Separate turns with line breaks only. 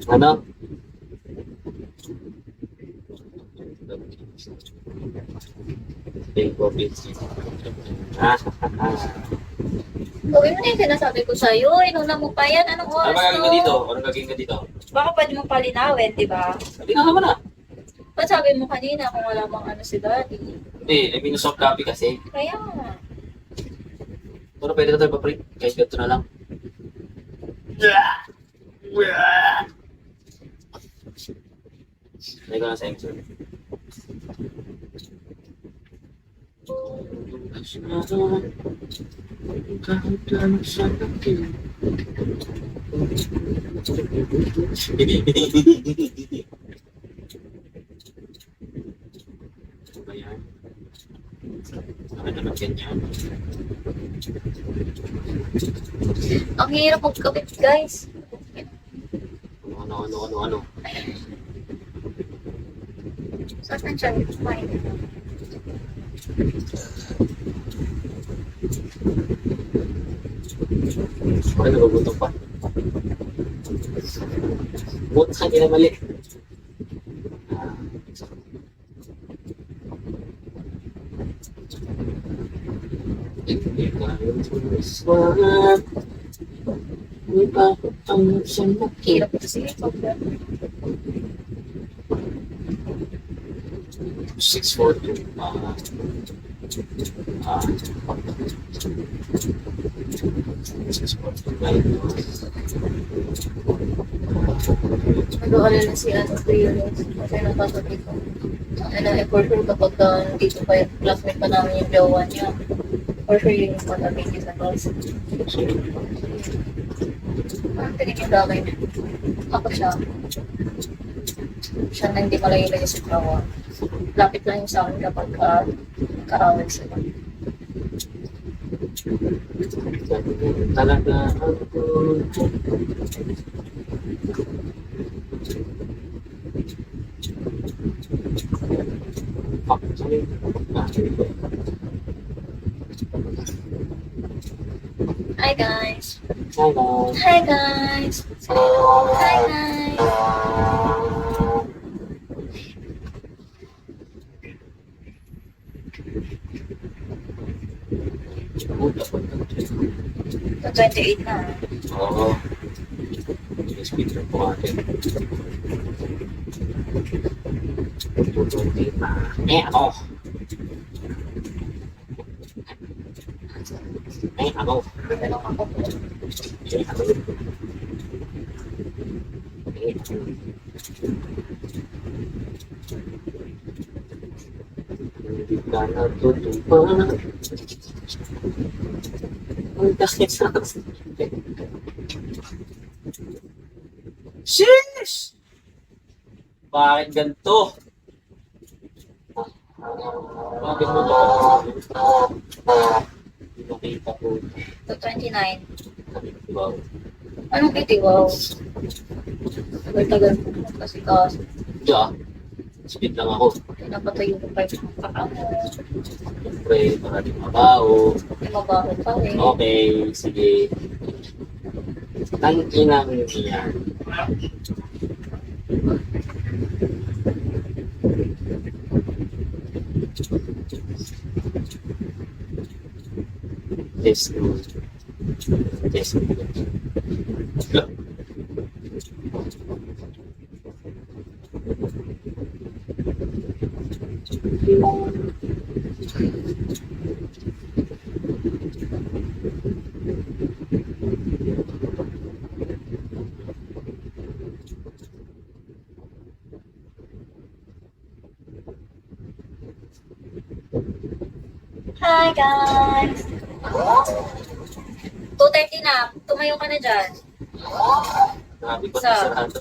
Ano? Big COVID.
Gawin mo na yung sinasabi ko sa'yo. Inuna mo pa yan. Anong
Ano
oras
ba gagawin ka
to?
dito? Ano gagawin ka dito?
Baka pwede mong palinawin, di ba?
Hindi na naman ah.
Ba't sabi mo kanina kung wala bang ano si daddy?
Hindi, I mean, soft copy kasi.
Kaya nga.
Pero pwede na tayo pa-print. Kahit ganito na lang. Hindi ko na sa answer. Ano ba yan? Bakit naman ganyan?
Ang hirap magkabit, guys.
Ano?
Saan ang siya? Kumain.
Bakit nagugutom pa? Buta ka, hindi na mali. Hindi tayo sumiswag. May bakit ang sanap.
Hirap kasi. Sobrang.
642.
Nag-aalala si ano, Priores. Kasi napasabi ko. Ano, for sure kapag dito pa yung classmate pa namin yung jowa niya. For sure yung patabi niya sa class. Parang tingin yung dagay niya. Ako siya. Siya na hindi malayo-layo sa jowa. Lapit lang yung sa akin kapag kaawal sila.
Talaga ako.
Hi guys!
Hello.
Hi guys! Hi guys! Sa 28 na.
Oo. Speaker po atin. Ako. Ako.
Ganun ako po.
Hindi ka natutupad. Ang dahil sa Sheesh! Bakit ganito? Bakit mo ba? Hindi makita ko.
Sa 29.
Wow.
Anong kiti? Wow. Tagal-tagal po kasi kaso.
Hindi ah. Speed lang ako.
Pinapatayo ko pa yung paa mo.
Siyempre, maraming mabaho.
May mabaho pa eh.
Okay, sige. Tangkinang niya. Test mo. Test mo.
Hi guys! 2:30 na. Tumayo ka na dyan.
Sabi ko
Sa-
sa sarado.